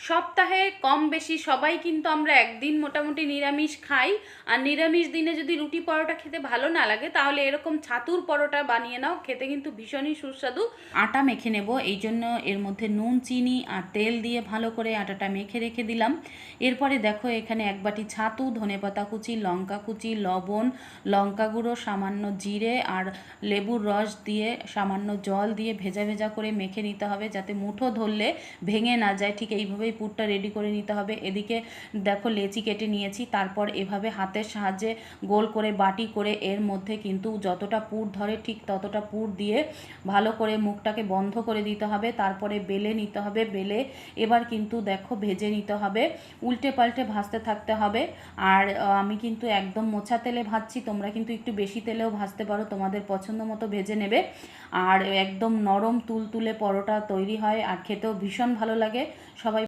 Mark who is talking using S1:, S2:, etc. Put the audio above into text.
S1: সপ্তাহে কম বেশি সবাই কিন্তু আমরা একদিন মোটামুটি নিরামিষ খাই। আর নিরামিষ দিনে যদি রুটি পরোটা খেতে ভালো না লাগে তাহলে এরকম ছাতুর পরোটা বানিয়ে নাও, খেতে কিন্তু ভীষণই সুস্বাদু। আটা মেখে নেব, এই জন্য এর মধ্যে নুন, চিনি আর তেল দিয়ে ভালো করে আটাটা মেখে রেখে দিলাম। এরপরে দেখো এখানে এক বাটি ছাতু, ধনেপাতা কুচি, লঙ্কা কুচি, লবণ, লঙ্কা গুঁড়ো, সামান্য জিরে আর লেবুর রস দিয়ে সামান্য জল দিয়ে ভেজা ভেজা করে মেখে নিতে হবে, যাতে মুঠো ধরলে ভেঙে না যায়। ঠিক এইভাবেই পুরটা রেডি করে নিতে হবে। এদিকে দেখো লেচি কেটে নিয়েছি, তারপর এভাবে হাতের সাহায্যে গোল করে বাটি করে এর মধ্যে কিন্তু যতটা পুর ধরে ঠিক ততটা পুর দিয়ে ভালো করে মুখটাকে বন্ধ করে দিতে হবে। তারপরে বেলে নিতে হবে, বেলে এবার কিন্তু দেখো ভেজে নিতে হবে, উল্টে পাল্টে ভাজতে থাকতে হবে। আর আমি কিন্তু একদম মোছা তেলে ভাজছি, তোমরা কিন্তু একটু বেশি তেলেও ভাজতে পারো, তোমাদের পছন্দ মতো ভেজে নেবে। আর একদম নরম তুলতুলে পরোটা তৈরি হয় আর খেতেও ভীষণ ভালো লাগে। সবাই